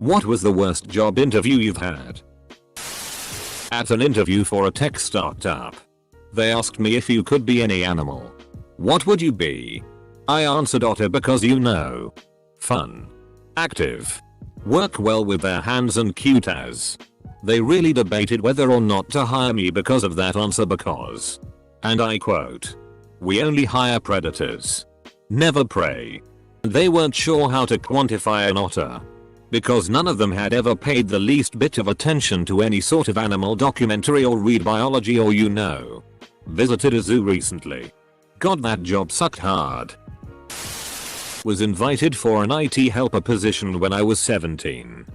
What was the worst job interview you've had? At an interview for a tech startup. They asked me if you could be any animal. What would you be? I answered otter because fun, active, work well with their hands and cute as. They really debated whether or not to hire me because of that answer because, and I quote, "We only hire predators, never prey." They weren't sure how to quantify an otter, because none of them had ever paid the least bit of attention to any sort of animal documentary or read biology or visited a zoo recently. God, that job sucked hard. Was invited for an IT helper position when I was 17.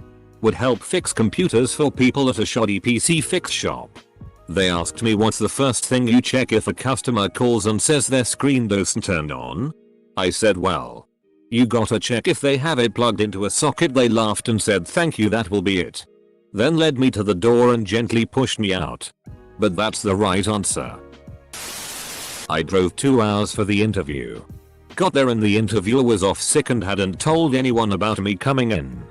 Would help fix computers for people at a shoddy PC fix shop. They asked me what's the first thing you check if a customer calls and says their screen doesn't turn on? I said, well, you gotta check if they have it plugged into a socket. They laughed and said thank you, that will be it. Then led me to the door and gently pushed me out. But that's the right answer. I drove 2 hours for the interview. Got there and the interviewer was off sick and hadn't told anyone about me coming in.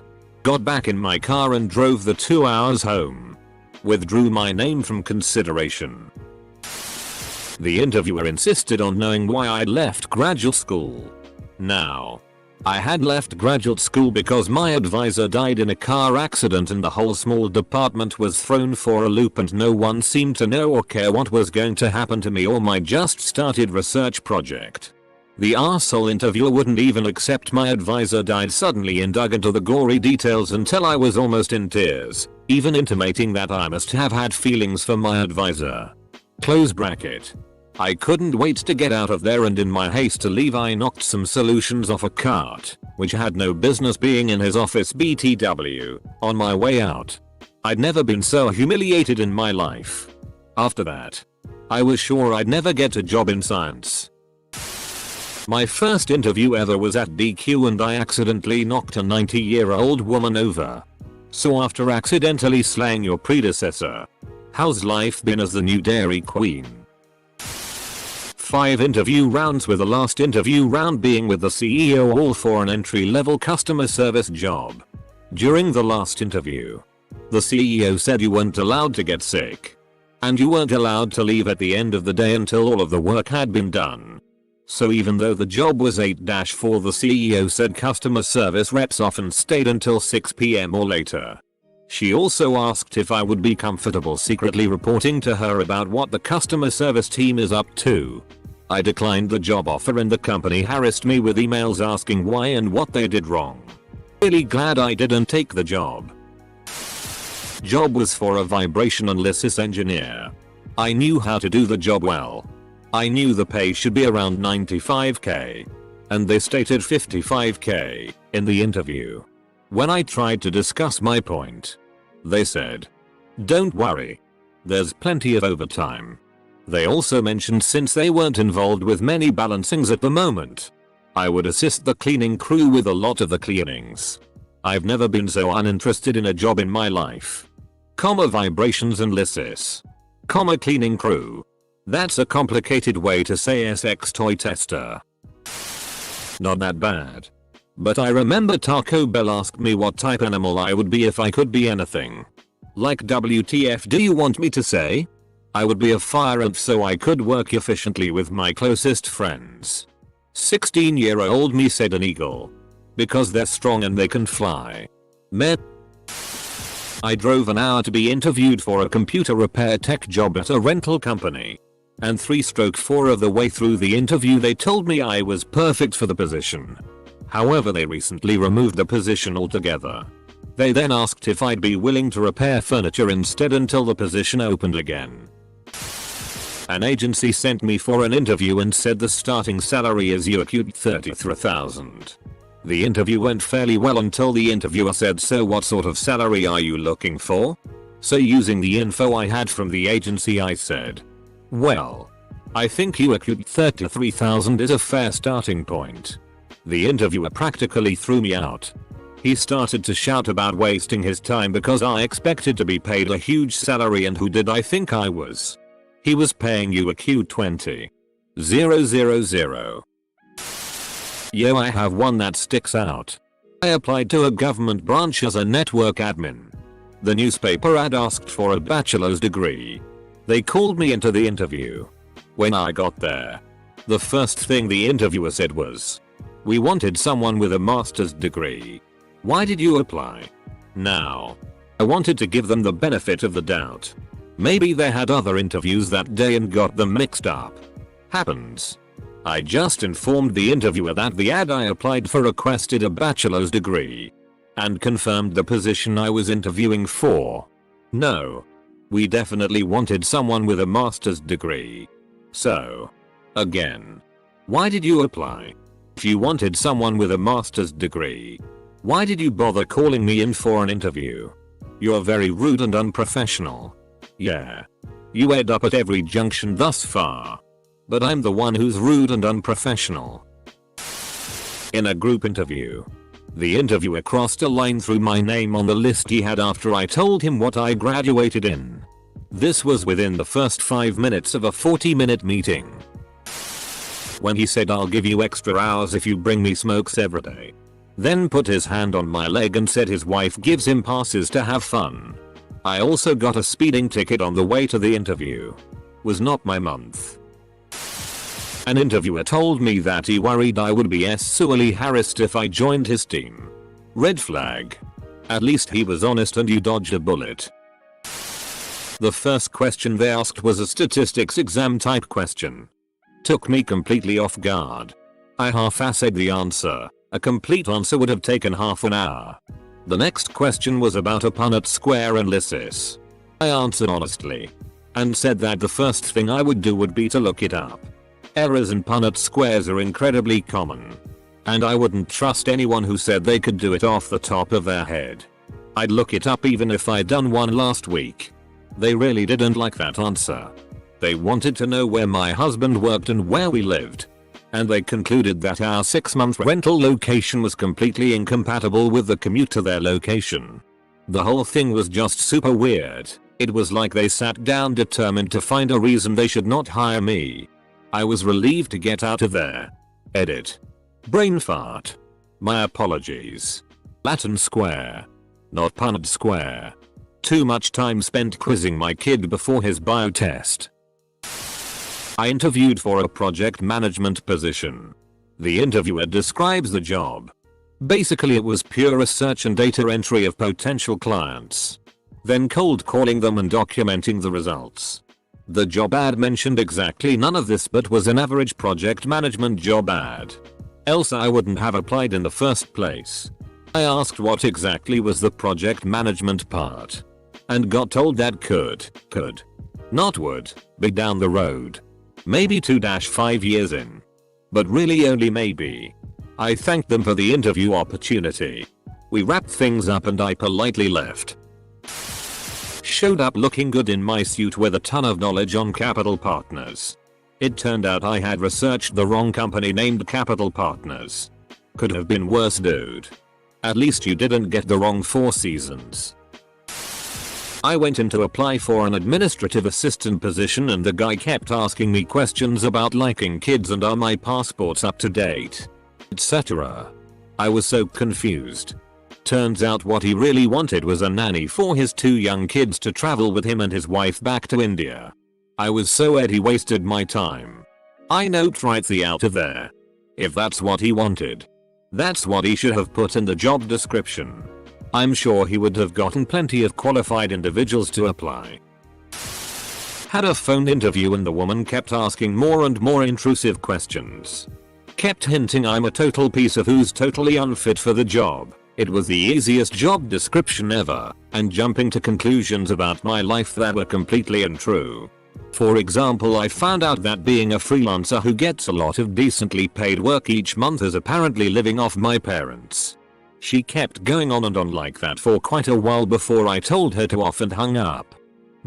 Got back in my car and drove the 2 hours home. Withdrew my name from consideration. The interviewer insisted on knowing why I'd left graduate school. Now, I had left graduate school because my advisor died in a car accident and the whole small department was thrown for a loop and no one seemed to know or care what was going to happen to me or my just started research project. The arsehole interviewer wouldn't even accept my advisor died suddenly and dug into the gory details until I was almost in tears, even intimating that I must have had feelings for my advisor. Close bracket. I couldn't wait to get out of there and in my haste to leave I knocked some solutions off a cart, which had no business being in his office BTW, on my way out. I'd never been so humiliated in my life. After that, I was sure I'd never get a job in science. My first interview ever was at DQ and I accidentally knocked a 90-year-old woman over. So after accidentally slaying your predecessor, how's life been as the new Dairy Queen? 5 interview rounds with the last interview round being with the CEO, all for an entry-level customer service job. During the last interview, the CEO said you weren't allowed to get sick. And you weren't allowed to leave at the end of the day until all of the work had been done. So even though the job was 8-4, the CEO said customer service reps often stayed until 6 PM or later. She also asked if I would be comfortable secretly reporting to her about what the customer service team is up to. I declined the job offer and the company harassed me with emails asking why and what they did wrong. Really glad I didn't take the job. Job was for a vibration analysis engineer. I knew how to do the job well. I knew the pay should be around 95k. And they stated 55k in the interview. When I tried to discuss my point, they said, "Don't worry. There's plenty of overtime." They also mentioned since they weren't involved with many balancings at the moment, I would assist the cleaning crew with a lot of the cleanings. I've never been so uninterested in a job in my life. Vibrations and lysis. Cleaning crew. That's a complicated way to say SX toy tester. Not that bad. But I remember Taco Bell asked me what type animal I would be if I could be anything. Like WTF do you want me to say? I would be a fire ant so I could work efficiently with my closest friends. 16-year-old me said an eagle. Because they're strong and they can fly. I drove an hour to be interviewed for a computer repair tech job at a rental company. And 3/4 of the way through the interview they told me I was perfect for the position. However, they recently removed the position altogether. They then asked if I'd be willing to repair furniture instead until the position opened again. An agency sent me for an interview and said the starting salary is you.I 33,000. The interview went fairly well until the interviewer said, "So what sort of salary are you looking for?" So using the info I had from the agency I said, "Well, I think you.I 33,000 is a fair starting point." The interviewer practically threw me out. He started to shout about wasting his time because I expected to be paid a huge salary, and who did I think I was? He was paying you.I 20,000. Yo, I have one that sticks out. I applied to a government branch as a network admin. The newspaper ad asked for a bachelor's degree. They called me into the interview. When I got there, the first thing the interviewer said was, "We wanted someone with a master's degree. Why did you apply?" Now, I wanted to give them the benefit of the doubt. Maybe they had other interviews that day and got them mixed up. Happens. I just informed the interviewer that the ad I applied for requested a bachelor's degree and confirmed the position I was interviewing for. No. We definitely wanted someone with a master's degree. So, again, why did you apply? If you wanted someone with a master's degree, why did you bother calling me in for an interview? You're very rude and unprofessional. Yeah. You end up at every junction thus far. But I'm the one who's rude and unprofessional. In a group interview, the interviewer crossed a line through my name on the list he had after I told him what I graduated in. This was within the first 5 minutes of a 40-minute meeting. When he said, "I'll give you extra hours if you bring me smokes every day." Then put his hand on my leg and said his wife gives him passes to have fun. I also got a speeding ticket on the way to the interview. Was not my month. An interviewer told me that he worried I would be sexually harassed if I joined his team. Red flag. At least he was honest and you dodged a bullet. The first question they asked was a statistics exam type question. Took me completely off guard. I half-assed the answer. A complete answer would have taken half an hour. The next question was about a Punnett square analysis. I answered honestly and said that the first thing I would do would be to look it up. Errors in Punnett squares are incredibly common, and I wouldn't trust anyone who said they could do it off the top of their head. I'd look it up even if I'd done one last week. They really didn't like that answer. They wanted to know where my husband worked and where we lived. And they concluded that our 6-month rental location was completely incompatible with the commute to their location. The whole thing was just super weird. It was like they sat down determined to find a reason they should not hire me. I was relieved to get out of there. Edit. Brain fart. My apologies. Latin square. Not Punnett square. Too much time spent quizzing my kid before his bio test. I interviewed for a project management position. The interviewer describes the job. Basically it was pure research and data entry of potential clients. Then cold calling them and documenting the results. The job ad mentioned exactly none of this but was an average project management job ad. Else I wouldn't have applied in the first place. I asked what exactly was the project management part. And got told that could, not would, be down the road. Maybe 2-5 years in. But really only maybe. I thanked them for the interview opportunity. We wrapped things up and I politely left. Showed up looking good in my suit with a ton of knowledge on Capital Partners. It turned out I had researched the wrong company named Capital Partners. Could have been worse, dude. At least you didn't get the wrong Four Seasons. I went in to apply for an administrative assistant position and the guy kept asking me questions about liking kids and are my passports up to date, etc. I was so confused. Turns out what he really wanted was a nanny for his 2 young kids to travel with him and his wife back to India. I was so ed he wasted my time. I noped right the out of there. If that's what he wanted, that's what he should have put in the job description. I'm sure he would have gotten plenty of qualified individuals to apply. Had a phone interview and the woman kept asking more and more intrusive questions. Kept hinting I'm a total piece of who's totally unfit for the job. It was the easiest job description ever, and jumping to conclusions about my life that were completely untrue. For example, I found out that being a freelancer who gets a lot of decently paid work each month is apparently living off my parents. She kept going on and on like that for quite a while before I told her to off and hung up.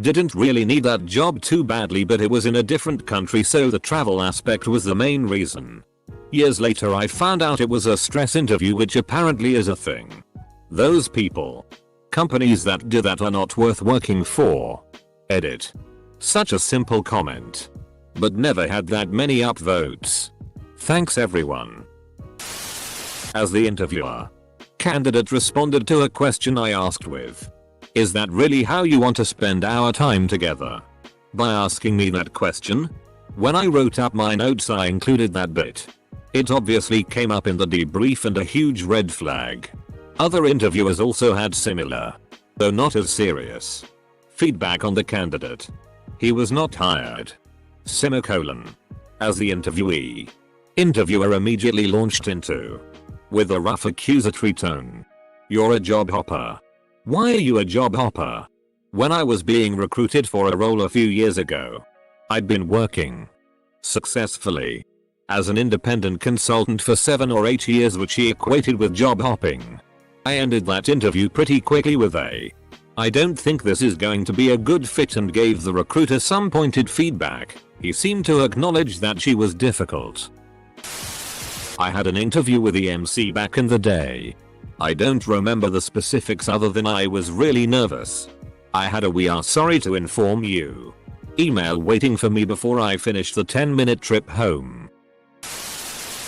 Didn't really need that job too badly, but it was in a different country, so the travel aspect was the main reason. Years later I found out it was a stress interview, which apparently is a thing. Those people. Companies that do that are not worth working for. Edit. Such a simple comment. But never had that many upvotes. Thanks everyone. As the interviewer. Candidate responded to a question I asked with, "Is that really how you want to spend our time together?" By asking me that question, when I wrote up my notes I included that bit. It obviously came up in the debrief and a huge red flag. Other interviewers also had similar, though not as serious, feedback on the candidate. He was not hired. Semicolon. As the interviewee. Interviewer immediately launched into, with a rough accusatory tone, "You're a job hopper. Why are you a job hopper?" When I was being recruited for a role a few years ago, I'd been working successfully as an independent consultant for 7 or 8 years, which he equated with job hopping. I ended that interview pretty quickly with "I don't think this is going to be a good fit," and gave the recruiter some pointed feedback. He seemed to acknowledge that she was difficult. I had an interview with the MC back in the day. I don't remember the specifics other than I was really nervous. I had a "We are sorry to inform you" email waiting for me before I finished the 10-minute trip home.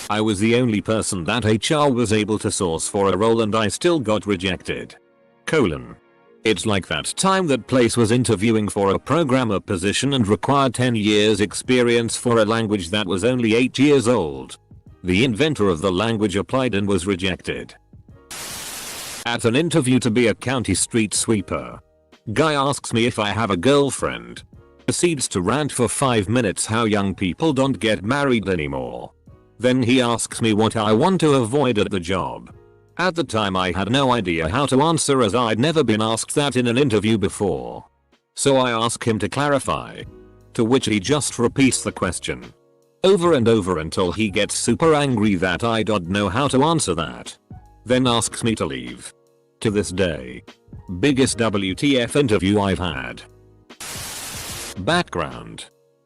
I was the only person that HR was able to source for a role and I still got rejected. It's like that time that place was interviewing for a programmer position and required 10 years experience for a language that was only 8 years old. The inventor of the language applied and was rejected. At an interview to be a county street sweeper, guy asks me if I have a girlfriend. Proceeds to rant for 5 minutes how young people don't get married anymore. Then he asks me what I want to avoid at the job. At the time I had no idea how to answer as I'd never been asked that in an interview before. So I ask him to clarify. To which he just repeats the question over and over until he gets super angry that I don't know how to answer that. Then asks me to leave. To this day. Biggest WTF interview I've had. Background.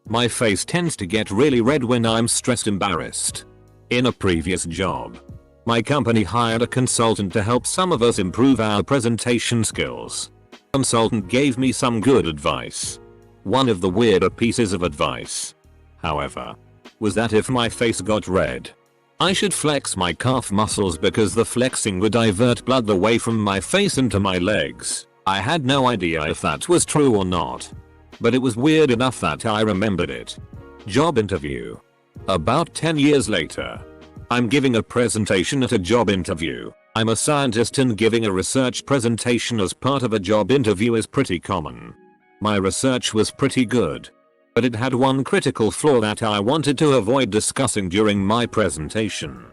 My face tends to get really red when I'm stressed embarrassed. In a previous job, my company hired a consultant to help some of us improve our presentation skills. Consultant gave me some good advice. One of the weirder pieces of advice, however, was that if my face got red, I should flex my calf muscles because the flexing would divert blood away from my face into my legs. I had no idea if that was true or not, but it was weird enough that I remembered it. Job interview. About 10 years later, I'm giving a presentation at a job interview. I'm a scientist and giving a research presentation as part of a job interview is pretty common. My research was pretty good, but it had one critical flaw that I wanted to avoid discussing during my presentation.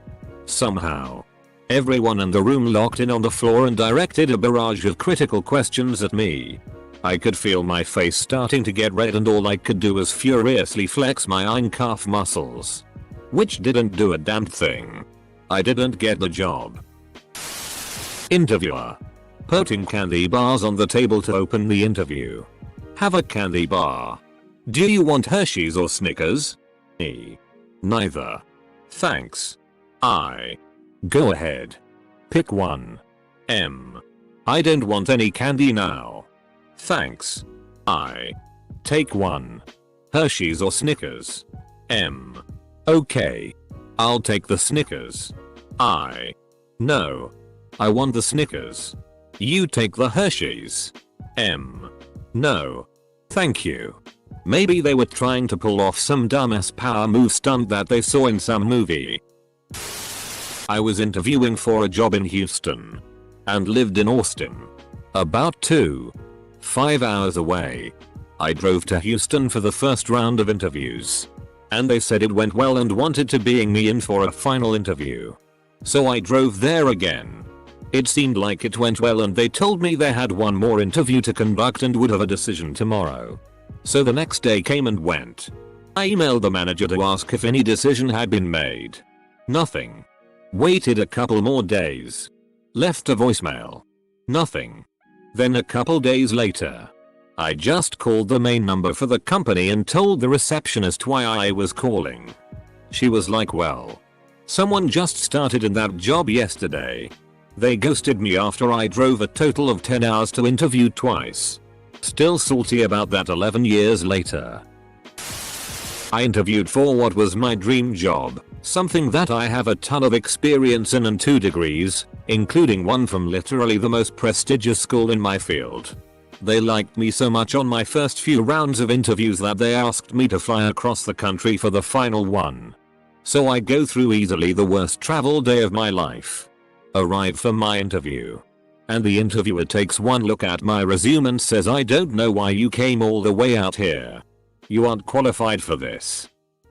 Somehow, everyone in the room locked in on the floor and directed a barrage of critical questions at me. I could feel my face starting to get red and all I could do was furiously flex my calf muscles. Which didn't do a damn thing. I didn't get the job. Interviewer. Putting candy bars on the table to open the interview. Have a candy bar. Do you want Hershey's or Snickers? E. Neither. Thanks. I. Go ahead. Pick one. M. I don't want any candy now. Thanks. I. Take one. Hershey's or Snickers? M. Okay. I'll take the Snickers. I. No. I want the Snickers. You take the Hershey's. M. No. Thank you. Maybe they were trying to pull off some dumbass power move stunt that they saw in some movie. I was interviewing for a job in Houston and lived in Austin, about 5 hours away. I drove to Houston for the first round of interviews, and they said it went well and wanted to bring me in for a final interview. So I drove there again. It seemed like it went well and they told me they had one more interview to conduct and would have a decision tomorrow. So the next day came and went. I emailed the manager to ask if any decision had been made. Nothing. Waited a couple more days. Left a voicemail. Nothing. Then a couple days later, I just called the main number for the company and told the receptionist why I was calling. She was like, well, someone just started in that job yesterday. They ghosted me after I drove a total of 10 hours to interview twice. Still salty about that 11 years later. I interviewed for what was my dream job, Something that I have a ton of experience in and 2 degrees, including one from literally the most prestigious school in my field. They liked me so much on my first few rounds of interviews that they asked me to fly across the country for the final one. So I go through easily the worst travel day of my life. Arrive for my interview. And the interviewer takes one look at my resume and says, "I don't know why you came all the way out here. You aren't qualified for this."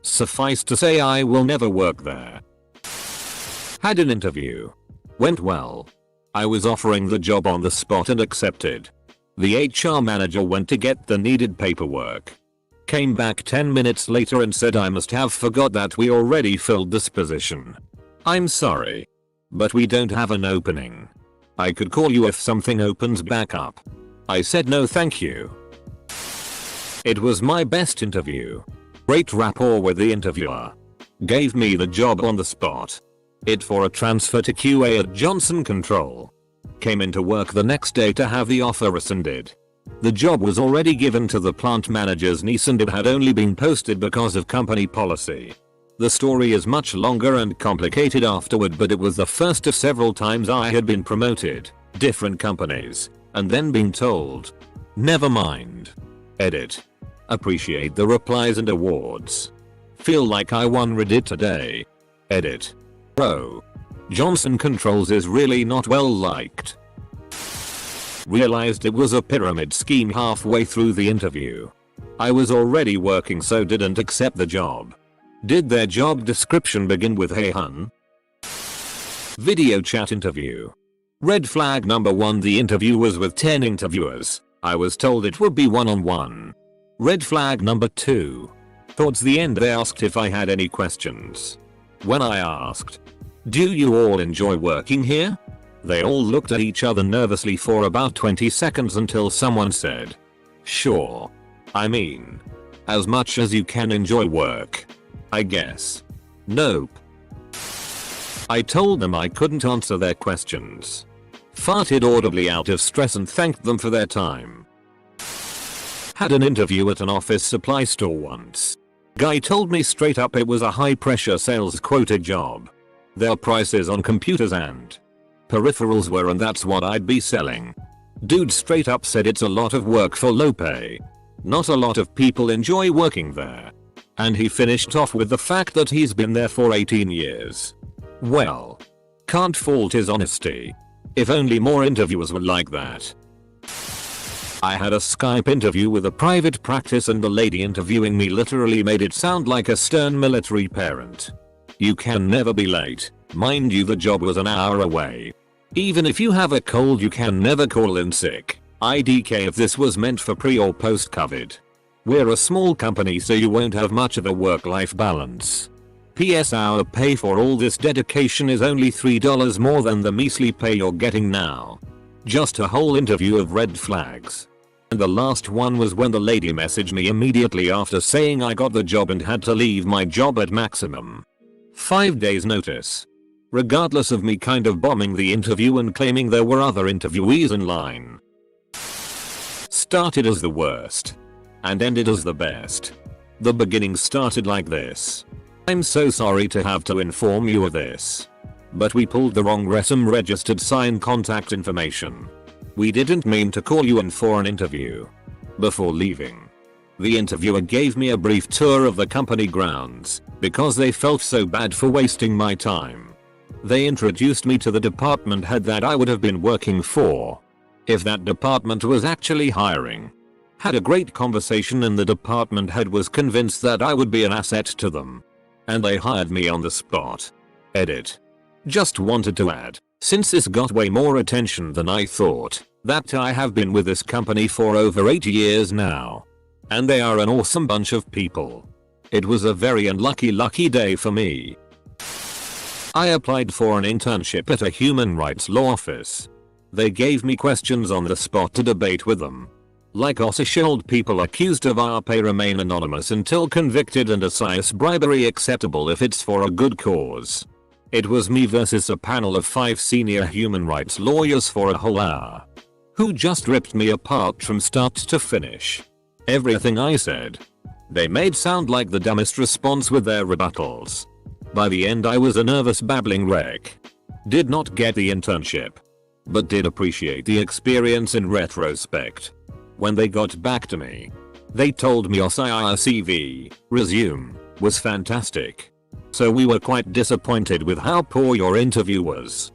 Suffice to say, I will never work there. Had an interview. Went well. I was offering the job on the spot and accepted. The HR manager went to get the needed paperwork. Came back 10 minutes later and said I must have forgot that we already filled this position. "I'm sorry, but we don't have an opening. I could call you if something opens back up." I said no thank you. It was my best interview. Great rapport with the interviewer. Gave me the job on the spot. It for a transfer to QA at Johnson Control. Came into work the next day to have the offer rescinded. The job was already given to the plant manager's niece and it had only been posted because of company policy. The story is much longer and complicated afterward, but it was the first of several times I had been promoted, different companies, and then been told, "Never mind." Edit. Appreciate the replies and awards. Feel like I won Reddit today. Edit. Bro. Johnson Controls is really not well liked. Realized it was a pyramid scheme halfway through the interview. I was already working, so didn't accept the job. Did their job description begin with "Hey hun"? Video chat interview. Red flag number 1, the interview was with 10 interviewers. I was told it would be one-on-one. Red flag number 2. Towards the end they asked if I had any questions. When I asked, "Do you all enjoy working here?" they all looked at each other nervously for about 20 seconds until someone said, "Sure. I mean, as much as you can enjoy work, I guess." Nope. I told them I couldn't answer their questions. Farted audibly out of stress and thanked them for their time. Had an interview at an office supply store once. Guy told me straight up it was a high pressure sales quota job. Their prices on computers and peripherals were, and that's what I'd be selling. Dude straight up said it's a lot of work for low pay. Not a lot of people enjoy working there. And he finished off with the fact that he's been there for 18 years. Well, can't fault his honesty. If only more interviewers were like that. I had a Skype interview with a private practice and the lady interviewing me literally made it sound like a stern military parent. You can never be late. Mind you, the job was an hour away. Even if you have a cold you can never call in sick. IDK if this was meant for pre or post COVID. We're a small company so you won't have much of a work-life balance. PS our pay for all this dedication is only $3 more than the measly pay you're getting now. Just a whole interview of red flags. And the last one was when the lady messaged me immediately after saying I got the job and had to leave my job at maximum 5 days notice. Regardless of me kind of bombing the interview and claiming there were other interviewees in line. Started as the worst. And ended as the best. The beginning started like this. "I'm so sorry to have to inform you of this. But we pulled the wrong resume registered sign contact information. We didn't mean to call you in for an interview." Before leaving, the interviewer gave me a brief tour of the company grounds because they felt so bad for wasting my time. They introduced me to the department head that I would have been working for if that department was actually hiring. Had a great conversation and the department head was convinced that I would be an asset to them. And they hired me on the spot. Edit. Just wanted to add, since this got way more attention than I thought, that I have been with this company for over 8 years now. And they are an awesome bunch of people. It was a very lucky day for me. I applied for an internship at a human rights law office. They gave me questions on the spot to debate with them. Like should people accused of RP remain anonymous until convicted, and is bribery acceptable if it's for a good cause? It was me versus a panel of 5 senior human rights lawyers for a whole hour. Who just ripped me apart from start to finish. Everything I said, they made sound like the dumbest response with their rebuttals. By the end I was a nervous babbling wreck. Did not get the internship, but did appreciate the experience in retrospect. When they got back to me, they told me your CV resume was fantastic. So we were quite disappointed with how poor your interview was.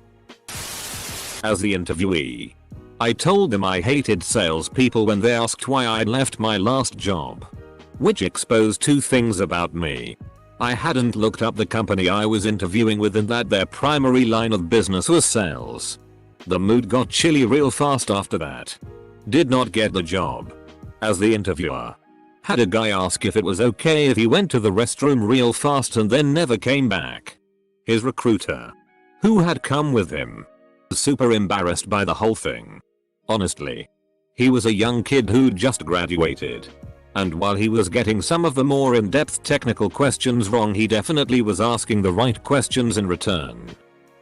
As the interviewee, I told them I hated salespeople when they asked why I'd left my last job, which exposed two things about me. I hadn't looked up the company I was interviewing with and that their primary line of business was sales. The mood got chilly real fast after that. Did not get the job. As the interviewer, had a guy ask if it was okay if he went to the restroom real fast and then never came back. His recruiter, who had come with him, was super embarrassed by the whole thing. Honestly, he was a young kid who'd just graduated. And while he was getting some of the more in-depth technical questions wrong, he definitely was asking the right questions in return.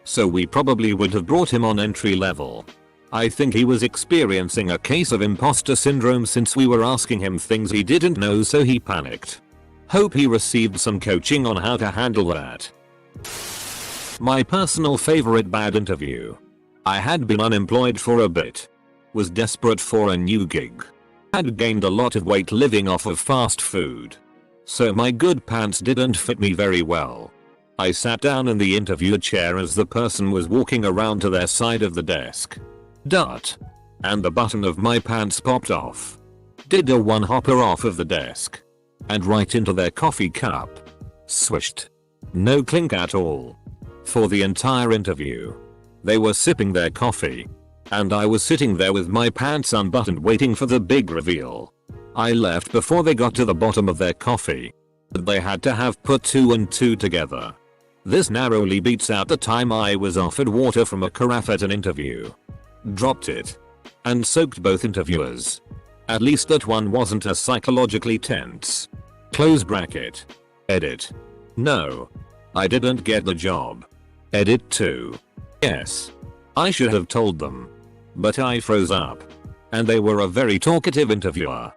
So we probably would have brought him on entry level. I think he was experiencing a case of imposter syndrome since we were asking him things he didn't know, so he panicked. Hope he received some coaching on how to handle that. My personal favorite bad interview. I had been unemployed for a bit. Was desperate for a new gig. Had gained a lot of weight living off of fast food. So my good pants didn't fit me very well. I sat down in the interview chair as the person was walking around to their side of the desk. And the button of my pants popped off. Did a one-hopper off of the desk. And right into their coffee cup. Swished. No clink at all. For the entire interview, they were sipping their coffee. And I was sitting there with my pants unbuttoned waiting for the big reveal. I left before they got to the bottom of their coffee. But they had to have put 2 and 2 together. This narrowly beats out the time I was offered water from a carafe at an interview. Dropped it. And soaked both interviewers. At least that one wasn't as psychologically tense. Close bracket. Edit. No. I didn't get the job. Edit 2. Yes. I should have told them. But I froze up. And they were a very talkative interviewer.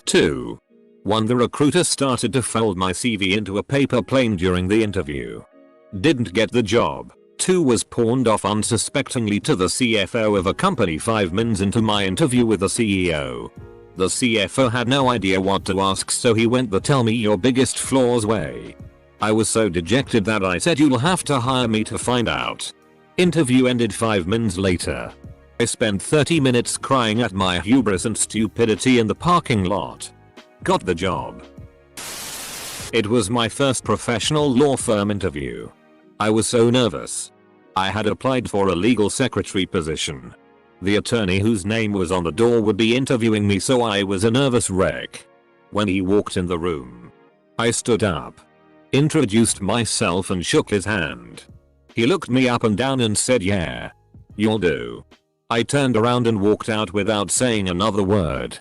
2. 1. The recruiter started to fold my CV into a paper plane during the interview. Didn't get the job. 2. Was pawned off unsuspectingly to the CFO of a company 5 minutes into my interview with the CEO. The CFO had no idea what to ask, so he went the tell me your biggest flaws way. I was so dejected that I said you'll have to hire me to find out. Interview ended 5 minutes later. I spent 30 minutes crying at my hubris and stupidity in the parking lot. Got the job. It was my first professional law firm interview. I was so nervous. I had applied for a legal secretary position. The attorney whose name was on the door would be interviewing me, so I was a nervous wreck. When he walked in the room, I stood up, introduced myself and shook his hand. He looked me up and down and said, "Yeah, you'll do." I turned around and walked out without saying another word.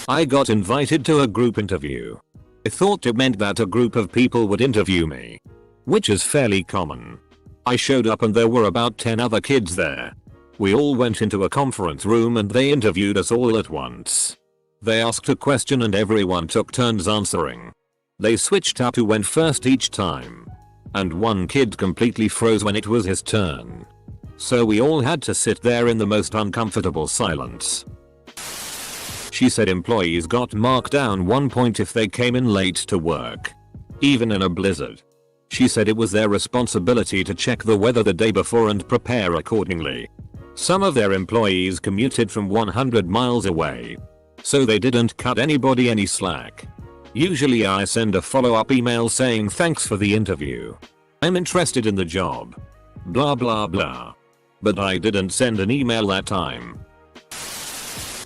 I got invited to a group interview. I thought it meant that a group of people would interview me, which is fairly common. I showed up and there were about 10 other kids there. We all went into a conference room and they interviewed us all at once. They asked a question and everyone took turns answering. They switched up who went first each time. And one kid completely froze when it was his turn. So we all had to sit there in the most uncomfortable silence. She said employees got marked down 1 point if they came in late to work, even in a blizzard. She said it was their responsibility to check the weather the day before and prepare accordingly. Some of their employees commuted from 100 miles away, so they didn't cut anybody any slack. Usually I send a follow-up email saying thanks for the interview. I'm interested in the job. Blah blah blah. But I didn't send an email that time.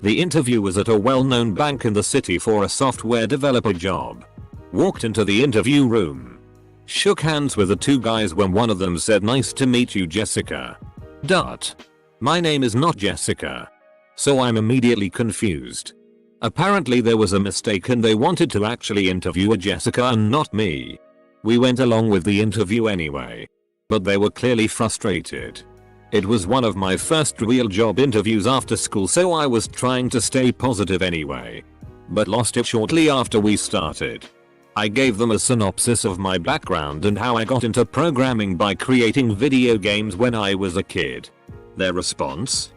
The interview was at a well-known bank in the city for a software developer job. Walked into the interview room. Shook hands with the 2 guys when one of them said, "Nice to meet you, Jessica." My name is not Jessica. So I'm immediately confused. Apparently there was a mistake and they wanted to actually interview a Jessica and not me. We went along with the interview anyway. But they were clearly frustrated. It was one of my first real job interviews after school, so I was trying to stay positive anyway. But lost it shortly after we started. I gave them a synopsis of my background and how I got into programming by creating video games when I was a kid. Their response?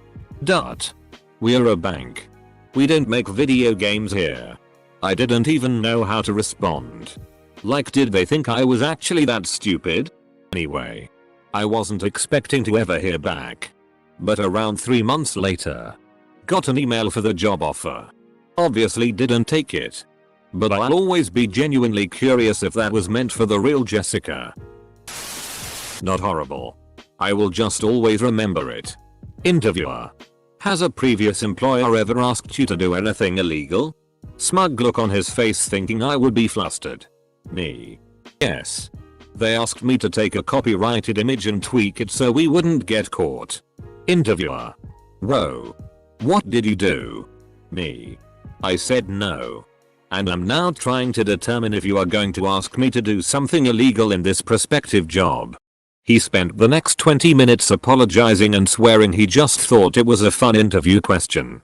We're a bank. We don't make video games here. I didn't even know how to respond. Like, did they think I was actually that stupid? Anyway, I wasn't expecting to ever hear back. But around 3 months later, got an email for the job offer. Obviously didn't take it. But I'll always be genuinely curious if that was meant for the real Jessica. Not horrible. I will just always remember it. Interviewer. Has a previous employer ever asked you to do anything illegal? Smug look on his face thinking I would be flustered. Me. Yes. They asked me to take a copyrighted image and tweak it so we wouldn't get caught. Interviewer. Whoa. What did you do? Me. I said no. And I'm now trying to determine if you are going to ask me to do something illegal in this prospective job. He spent the next 20 minutes apologizing and swearing he just thought it was a fun interview question.